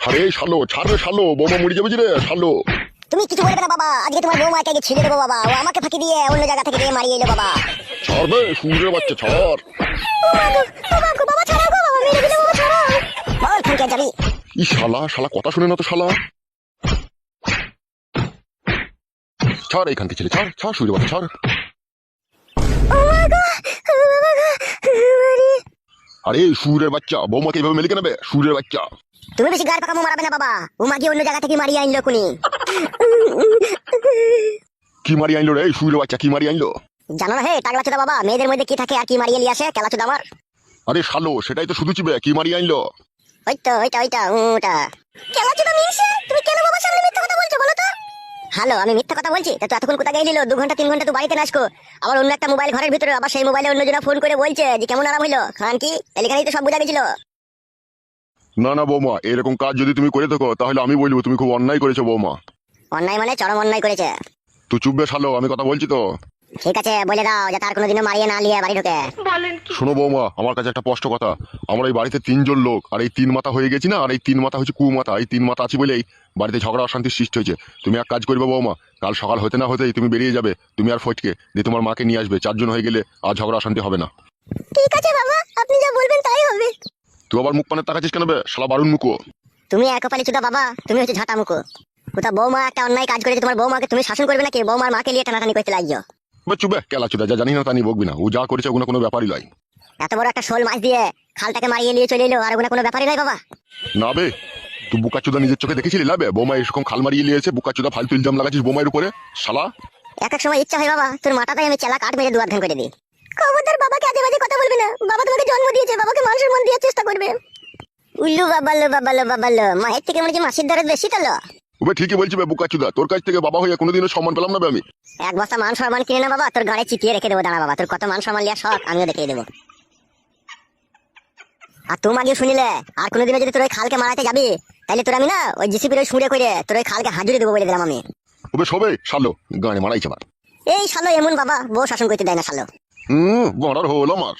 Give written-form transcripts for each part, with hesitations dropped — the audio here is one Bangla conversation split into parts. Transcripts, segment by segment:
আরে শালো ছাড় রে শালো, বৌমা মরে যাবে যে রে শালো। তুমি কিছু বলবে না বাবা, আজকে তোমার বৌমাকে আগে ছেড়ে দেবো বাবা, ও আমাকে ফাঁকি দিয়ে অন্য জায়গা থেকে দিয়ে মারিয়ে এলো বাবা। ছাড় বে সুরের বাচ্চা ছাড়। বাবা ছাড়াও গো, বাবা মেরে দিলে, বাবা ছাড়াও। বল ফাঁকে যাবি। ই শালা শালা কথা শুনে না তো শালা। ছাড় এখান থেকে ছেলে, ছাড় ছাড় সুরের বাচ্চা ছাড়। আরে সুরের বাচ্চা, বৌমাকে এইভাবে মেলে কেনাবে সুরের বাচ্চা। তুমি বেশি গাড় পাকামো মারাবে না বাবা, ও মাগিয়ে অন্য জায়গা থেকে মারিয়ে আনলো কোনি। কি মারি আনলো রে সুরের বাচ্চা, কি মারি আনলো? জানো না হে টাকলা চোদা বাবা, মেয়েদের মধ্যে কি থাকে আর কি মারিয়ে নিয়ে আসে কেলা চোদা আমার। আরে শালো সেটাই তো শুধু চিবে, কি মারি আনলো? ওইটা ওটা কেলা চোদা মিনসে, তুমি কেন বাবার সামনে মিথ্যা কথা বলছো বলো তো? হ্যালো, আমি মিথ্যা কথা বলছি? তা তো এতক্ষণ কোথায় গেলিলো? 2 ঘন্টা 3 ঘন্টা তো বাড়িতে নাচকো, আবার অন্য একটা মোবাইল ঘরের ভিতরে, আবার সেই মোবাইলে অন্যজনা ফোন করে বলছে যে কেমন আরাম হইলো খান কি, এখানেই তো সব বোঝা গেছিল। না না বৌমা, এরকম কাজ যদি তুমি করে থাকো তাহলে আমি বলবো তুমি খুব অন্যায় করেছো বৌমা। অন্যায় মানে চরম অন্যায় করেছে। তুই চুপবে শালো, আমি কথা বলছি তো। ঠিক আছে বলে দাও যাতে আর কোনোদিনও মারিয়ে না নিয়ে বাড়ি ঢোকে। শোনো বৌমা, আমার কাছে একটা স্পষ্ট কথা। আমরা এই বাড়িতে 3 জন লোক, আর এই 3 মাথা হয়ে গেছি না, আর এই 3 মাথা হচ্ছে কুমাথা। এই 3 মাথা আছে বলেই বাড়িতে ঝগড়া অশান্তির সৃষ্টি হয়েছে। তুমি এক কাজ করবে বৌমা, কাল সকাল হতে না হতেই তুমি বেরিয়ে যাবে, তুমি আর ফটকে দিয়ে তোমার মাকে নিয়ে আসবে। 4 জন হয়ে গেলে আর ঝগড়া অশান্তি হবে না। ঠিক আছে বাবা, আপনি যা বলবেন তাই হবে। তুই আবার মুখ পানে তাকাচ্ছিস কেন বে শালা বারুন মুখো? তুমি একপালি চুদা বাবা, তুমি হচ্ছে ঝাঁটা মুখো। কোথা বৌমা একটা অন্যায় কাজ করেছে, তোমার বৌমাকে তুমি শাসন করবে নাকি? বৌমার মাকে নিয়ে টানাটানি করতে লাগছো। চুবে কেলা চুদা, যা জানি না তা নিয়ে বকবি না। ও যা করেছে ওগুলো কোনো ব্যাপারই নয়। এত বড় একটা শোল মাছ দিয়ে খালটাকে মারিয়ে নিয়ে চলে এলো, আর ওগুলো কোনো ব্যাপারই নয় বাবা। না বে, তুই বুকা চুদা নিজের চোখে দেখেছিলি লাবে বৌমা এরকম খাল মারিয়ে নিয়েছে? বুকা চুদা ফালতু ইলজাম লাগাচ্ছিস বৌমার উপরে শালা। এক এক সময় ইচ্ছা হয় বাবা তোর মাথাটাই আমি চেলা কাট মেরে দুয়ার ধান করে দিই। খবরদার বাবাকে আজে বাজে কথা বলবে না, বাবা তোমাকে জন্ম দিয়েছে, বাবাকে মান সম্মান দেওয়ার চেষ্টা করবে। উল্লু বাবালো, মায়ের থেকে মনে হচ্ছে মাসির দরদ বেশি তো। ওবে ঠিকই বলছি বে বুকা চুদা, তোর কাছ থেকে বাবা হয়ে কোনোদিনও সম্মান পেলাম না বে আমি। এক বস্তা মান সম্মান কিনে না বাবা, তোর গাড়ি চিপিয়ে রেখে দেবো। দাঁড়া বাবা, তোর কত মান সম্মান লিয়া শখ আমিও দেখিয়ে দেবো। আর তুমি আগে শুনিলে আর কোনোদিনও যদি তোর ওই খালকে মারাতে যাবি, তাহলে তোর আমি না ওই জিসিপির ওই সুরে করে তোর ওই খালকে হাজুরি দেবো বলে দিলাম আমি। ওবে সবে শালো গানে মারাইছে আমার। এই শালো এমন বাবা, বউ শাসন করতে দেয় না শালো। বড়ার হলো আমার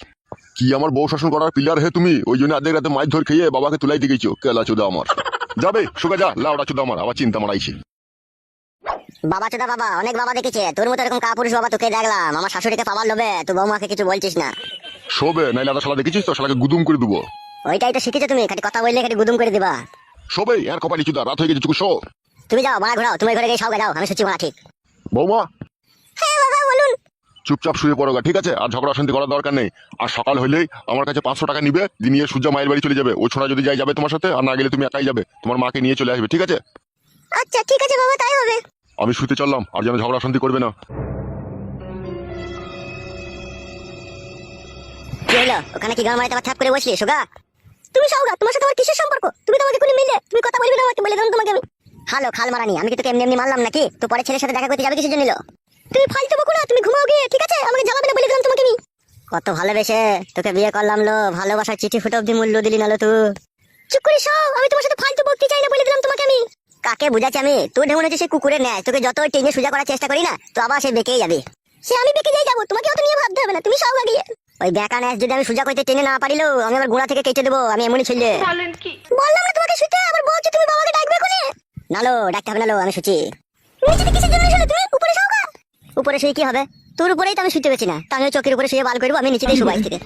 কি, আমার বউ শাসন করার পিলার হে তুমি? ওই জন্য আধেক রাতে মাছ ধর খেয়ে বাবাকে তুলাই দিয়ে গেছো কেলা চুদা আমার। যাবে সুগা যা, লাউডা চুদা আমার আবার চিন্তা মারাইছে। বাবা চোদা বাবা, অনেক বাবা দেখেছে, তোর মতো এরকম কাপুরুষ বাবা তোকে দেখলাম। আমার শাশুড়িকে পাওয়ার লোভে তুই বৌমাকে কিছু বলছিস না। শোবে নাইলে আদা শালা দেখেছিস তো, শালাকে গুদুম করে দেবো। ওইটাই তো শিখেছো তুমি, খালি কথা বললে খালি গুদুম করে দিবা। শোবে আর কপালি চুদা, রাত হয়ে গেছে চুকু শো। তুমি যাও বাড়া ঘোরাও, তুমি ঘরে গিয়ে সব যাও, আমি সত্যি মারা ঠিক। বৌমা হ্যাঁ বাবা বলুন। চুপচাপ শুয়ে পড়োগা, ঠিক আছে? আর ঝগড়া অশান্তি করার দরকার নেই। আর সকাল হলেই আমার কাছে 500 টাকা নিবে, নিয়ে সূর্যা মায়ের বাড়ি চলে যাবে। ও ছোড়া যদি যাবে তোমার সাথে, আর না গেলে তুমি একাই যাবে, তোমার মাকে নিয়ে চলে আসবে, ঠিক আছে? আচ্ছা ঠিক আছে বাবা, তাই হবে। আমি শুতে চললাম, আর যেন ঝগড়া অশান্তি করবে না। কি হলো ওখানে, কি গান মারাতে আবার থাপ করে বসলি সোগা? তুমি সৌগা, তোমার সাথে আমার কিসের সম্পর্ক? তুমি তো আমাকে কোনো মিলে তুমি কথা বলবে না আমাকে, বলে দিলাম তোমাকে আমি। হ্যালো খাল মারানি, আমি কি তোকে এমনি এমনি মারলাম নাকি? তো পরে ছেলের সাথে দেখা করতে যাবে কিসের জন্য? তুমি ফালতু বকো না, তুমি ঘুমাও গিয়ে, ঠিক আছে? আমাকে জ্বালাবে না বলে দিলাম তোমাকে আমি। কত ভালোবেসে তোকে বিয়ে করলাম লো, ভালোবাসার চিঠি ফুটো অব্দি মূল্য দিলি না লো তুই। চুপ করে সব, আমি তোমার সাথে ফালতু বকতে চাই না বলে দিলাম তোমাকে আমি। কাকে বুঝাচ্ছি আমি? তুই ঢেউন হচ্ছে সে কুকুরের ন্যায়, তোকে যত টেনে সোজা করার চেষ্টা করি না তো আবার সে বেঁকেই যাবে। সে আমি বেঁকে যাই যাবো, তোমাকে অত নিয়ে ভাবতে হবে না, তুমি সব গিয়ে। ওই বেকা ন্যাস যদি আমি সোজা করতে টেনে না পারিলো, আমি আবার গোড়া থেকে কেটে দেবো, আমি এমনই ছেলে। বললাম না তোমাকে শুতে, আবার বলছো তুমি বাবাকে ডাকবে কোনে? নালো ডাকতে হবে নালো, আমি শুচি। নিচে কিসের জন্য শুলে তুমি? উপরে শোকা। উপরে শুয়ে কি হবে? তোর উপরেই তো আমি শুতে পেছি না, তা আমিও চোখের উপরে শুয়ে বাল করবো, আমি নিচে দিয়ে শুবাই থেকে।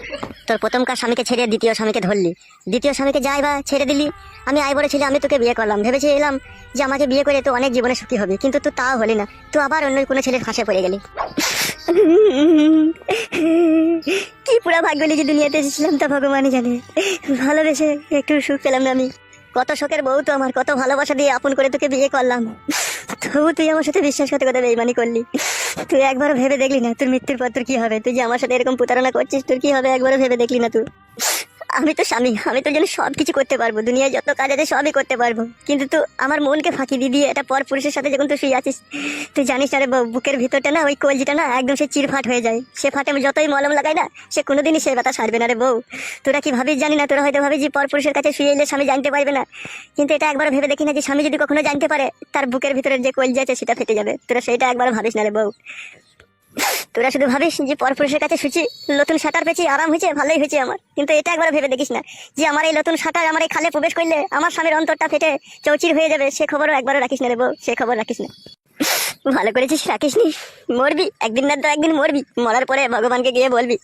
তোর প্রথমকার স্বামীকে ছেড়ে দ্বিতীয় স্বামীকে ধরলি, দ্বিতীয় স্বামীকে যাই বা ছেড়ে দিলি। আমি আই বড় ছেলে, আমি তোকে বিয়ে করলাম, ভেবেছি এলাম যে আমাকে বিয়ে করে তো অনেক জীবনে সুখী হবে, কিন্তু তুই তাও হলি না, তুই আবার অন্য কোনো ছেলের ফাঁসে পড়ে গেলি। কি পুরা ভাগ্য লিখে দুনিয়াতে এসেছিলাম তা ভগবানই জানে। ভালোবেসে একটু সুখ পেলাম না আমি। কত শোকের বউ তো আমার, কত ভালোবাসা দিয়ে আপন করে তোকে বিয়ে করলাম, তবু তুই আমার সাথে বিশ্বাসঘাতকতা বেইমানি করলি। তুই একবারও ভেবে দেখলি না তোর মৃত্যুর পর তোর কি হবে? তুই যে আমার সাথে এরকম প্রতারণা করছিস, তোর কি হবে একবারও ভেবে দেখলি না তুই? আমি তো স্বামী, আমি তোর জন্য সবকিছু করতে পারবো, দুনিয়ায় যত কাজ আছে সবই করতে পারবো, কিন্তু তুই আমার মনকে ফাঁকি দিয়ে দিয়ে এটা পর পুরুষের সাথে যখন তুই শুয়ে আছিস, তুই জানিস না রে বুকের ভিতরটা না, ওই কলজিটা না একদম সে চিরফাট হয়ে যায়। সে ফাটে আমি যতই মলম লাগাই না, সে কোনোদিনই সে ব্যথা সারবে না রে বউ। তোরা কি ভাবিস জানি না, তোরা হয়তো ভাবিস যে পর পুরুষের কাছে শুয়ে এলে স্বামী জানতে পারবে না, কিন্তু এটা একবার ভেবে দেখি না যে স্বামী যদি কখনো জানতে পারে তার বুকের ভিতরের যে কলজি আছে সেটা ফেটে যাবে। তোরা সেইটা একবার ভাবিস না রে বউ। তোরা শুধু ভাবিস যে পরপুরুষের কাছে শুচি নতুন সাঁতার পেয়েছি, আরাম হয়েছে, ভালোই হয়েছে আমার, কিন্তু এটা একবার ভেবে দেখিস না যে আমার এই নতুন সাঁতার আমার এই খালে প্রবেশ করলে আমার স্বামীর অন্তরটা ফেটে চৌচির হয়ে যাবে। সে খবরও একবারও রাখিস না রে বউ, সে খবর রাখিস না। ভালো করেছিস, রাখিসনি। মরবি একদিন না তো একদিন মরবি, মরার পরে ভগবানকে গিয়ে বলবি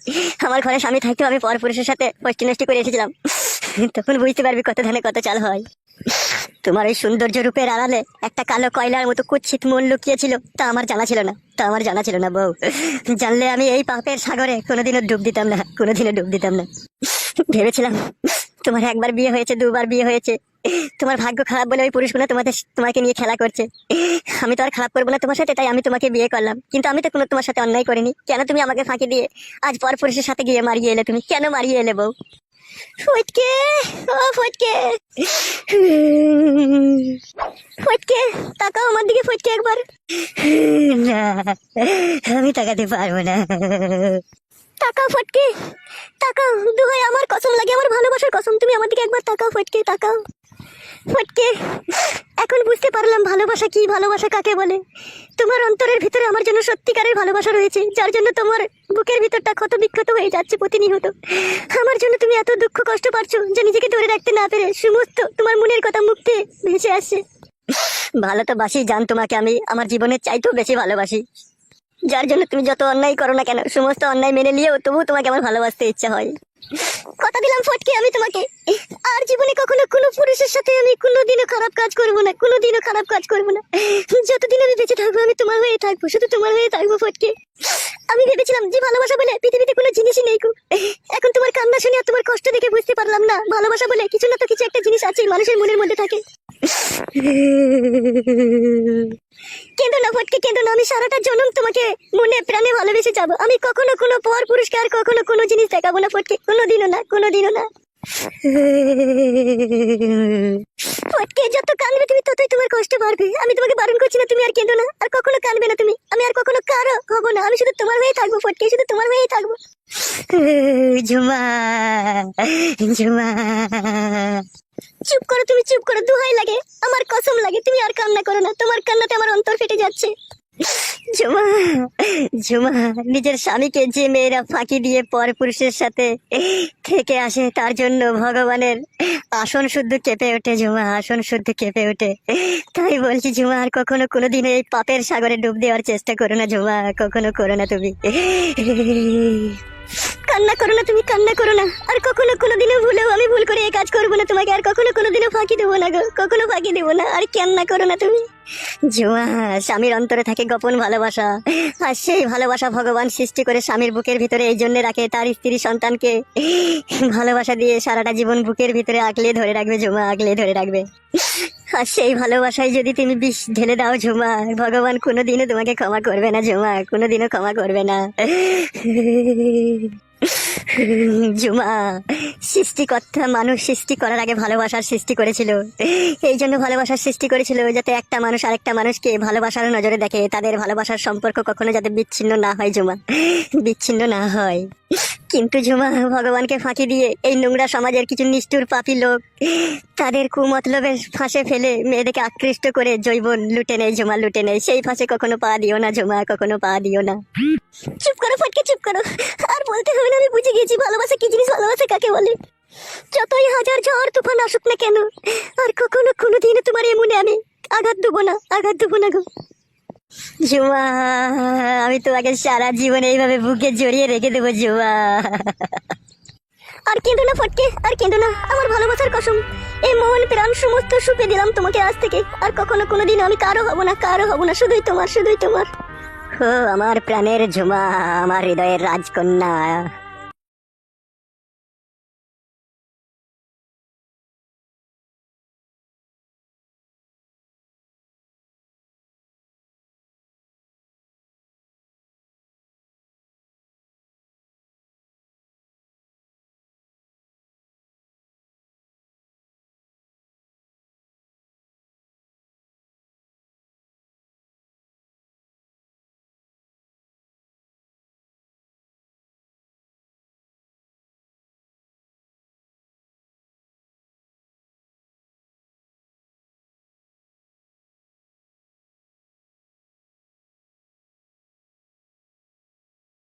আমার ঘরে স্বামী থাকতেও আমি পরপুরুষের সাথে ফষ্টি নষ্টি করে এসেছিলাম। তখন বুঝতে পারবি কত ধানে কত চাল হয়। তোমার এই সৌন্দর্য রূপের আড়ালে একটা কালো কয়লার মতো কুৎসিত মন লুকিয়েছিল, তা আমার জানা ছিল না, তা আমার জানা ছিল না বউ। জানলে আমি এই পাপের সাগরে কোনোদিনও ডুব দিতাম না, কোনোদিনও ডুব দিতাম না। ভেবেছিলাম তোমার একবার বিয়ে হয়েছে, দুবার বিয়ে হয়েছে, তোমার ভাগ্য খারাপ বলে ওই পুরুষগুলো তোমাকে নিয়ে খেলা করছে। আমি তো আর খারাপ করবো না তোমার সাথে, তাই আমি তোমাকে বিয়ে করলাম। কিন্তু আমি তো কোনো তোমার সাথে অন্যায় করিনি, কেন তুমি আমাকে ফাঁকি দিয়ে আজ পর পুরুষের সাথে গিয়ে মারিয়ে এলে? তুমি কেন মারিয়ে এলে বউ? ফটকে, ও ফটকে, ফটকে তাকাও আমার দিকে, ফটকে একবার। না, আমি তাকাতে পারবো না। তাকাও ফটকে, তাকাও, দুহাই আমার কসম লাগে, আমার ভালোবাসার কসম, তুমি আমার দিকে একবার তাকাও ফটকে, তাকাও। ফটকে, এখন বুঝতে পারলাম ভালোবাসা কি, ভালোবাসা কাকে বলে। তোমার অন্তরের ভিতরে আমার জন্য সত্যিকারের ভালোবাসা রয়েছে, যার জন্য তোমার বুকের ভিতরটা ক্ষত বিক্ষত হয়ে যাচ্ছে প্রতিনিয়ত। আমার জন্য তুমি এত দুঃখ কষ্ট পাচ্ছো যে নিজেকে ধরে রাখতে না পেরে সমস্ত তোমার মনের কথা মুখে ভেসে আসছে। ভালো তো বাসি জান, তোমাকে আমি আমার জীবনের চাইতেও বেশি ভালোবাসি, যার জন্য তুমি যত অন্যায় করো না কেন, সমস্ত অন্যায় মেনে নিয়েও তবুও তোমাকে আমার ভালোবাসতে ইচ্ছা হয়। কথা দিলাম ফটকে, আমি তোমাকে আর জীবনে কখনো কোনো পুরুষের সাথে আমি কোনোদিনও খারাপ কাজ করবো না, কোনোদিনও খারাপ কাজ করবো না। যতদিন আমি বেঁচে থাকবো আমি তোমার হয়ে থাকবো, শুধু তোমার হয়ে থাকবো ফটকে। আমি ভেবেছিলাম যে ভালোবাসা বলে পৃথিবীতে কোনো জিনিসই নেই গো। এখন তোমার কান্না শুনে আর তোমার কষ্ট দেখে বুঝতে পারলাম না ভালোবাসা বলে কিছু না তো কিছু একটা জিনিস আছে মানুষের মনের মধ্যে থাকে। কেঁদো না ফটকে, কেঁদো না, আমি সারাটা জন্ম তোমাকে মনে প্রাণে ভালোবেসে যাবো। আমি কখনো কোনো পর পুরুষকে আর কখনো কোনো জিনিস দেখাবো না ফটকে, কোনোদিনও না, কোনোদিনও না। ফটকে, যত কাঁদবে তুমি ততই তোমার কষ্ট বাড়বে। আমি তোমাকে বারণ করছি না, তুমি আর কেঁদো না, আর কখনো কাঁদবে না তুমি। আমি আর কখনো কারো হবো না, আমি শুধু তোমার হয়েই থাকবো ফটকে, শুধু তোমার হয়েই থাকবো। ঝুমা, ঝুমা, চুপ করো তুমি, চুপ করো, দোহাই লাগে, আমার কসম লাগে, তুমি আর কান্না করো না, তোমার কান্নাতে আমার অন্তর ফেটে যাচ্ছে। ঝুমা, ঝুমা, নিজের স্বামীকে যে মেয়েরা ফাঁকি দিয়ে পর পুরুষের সাথে থেকে আসে তার জন্য ভগবানের আসন শুদ্ধ কেঁপে ওঠে ঝুমা, আসন শুদ্ধ কেঁপে ওঠে। তাই বলছি ঝুমা, আর কখনো কোনোদিন এই পাপের সাগরে ডুব দেওয়ার চেষ্টা করো না ঝুমা, কখনো করো না তুমি। কান্না করো না তুমি, কান্না করো না, আর কখনো কোনোদিনও ভুলেও আমি ভুল করে এই কাজ করবো না তোমাকে, আর কখনো কোনোদিনও ফাঁকি দেবো না গো, কখনো ফাঁকি দেবো না, আর কান্না করো না তুমি। ঝুমা, স্বামীর অন্তরে থাকে গোপন ভালোবাসা, আর সেই ভালোবাসা ভগবান সৃষ্টি করে স্বামীর বুকের ভিতরে এই জন্য রাখে তার স্ত্রী সন্তানকে ভালোবাসা দিয়ে সারাটা জীবন বুকের ভিতরে আগলে ধরে রাখবে ঝুমা, আগলে ধরে রাখবে। আর সেই ভালোবাসায় যদি তুমি বিষ ঢেলে দাও ঝুমা, ভগবান কোনোদিনও তোমাকে ক্ষমা করবে না ঝুমা, কোনোদিনও ক্ষমা করবে না। ঝুমা, সৃষ্টিকর্তা মানুষ সৃষ্টি করার আগে ভালোবাসার সৃষ্টি করেছিল, এই জন্য ভালোবাসার সৃষ্টি করেছিল যাতে একটা মানুষ আরেকটা মানুষকে ভালোবাসার নজরে দেখে, তাদের ভালোবাসার সম্পর্ক কখনো যাতে বিচ্ছিন্ন না হয় ঝুমা, বিচ্ছিন্ন না হয়। কিন্তু ঝুমা, ভগবানকে ফাঁকি দিয়ে এই নোংরা সমাজের কিছু নিষ্ঠুর পাপী লোক তাদের কুমতলবের ফাঁসে ফেলে মেয়েদেরকে আকৃষ্ট করে জৈবন লুটে নেয় ঝুমা, লুটে নেয়। সেই ফাঁসে কখনো পা দিও না ঝুমা, কখনো পা দিও না। চুপ করো ফটকে, চুপ করো, আর বলতে হবে না, আমি বুঝে গেছি ভালোবাসা কি জিনিস, ভালোবাসা কাকে বলে। যতই হাজার ঝড় তুফান আসুক না কেন, আর কখনো কোনোদিনও তোমার এই মনে আমি আঘাত দেবো না, আঘাত দেবো না গো ঝুমা। আমি তোমাকে সারা জীবন এইভাবে বুকে জড়িয়ে রেখে দেবো ঝুমা। আর কেঁদো না ফটকে, আর কেঁদো না, আমার ভালোবাসার কসম, এই মন প্রাণ সমস্ত সুপে দিলাম তোমাকে আজ থেকে, আর কখনো কোনোদিন আমি কারো হব না, কারো হব না, শুধুই তোমার, শুধুই তোমার। ও আমার প্রাণের ঝুমা, আমার হৃদয়ের রাজকন্যা।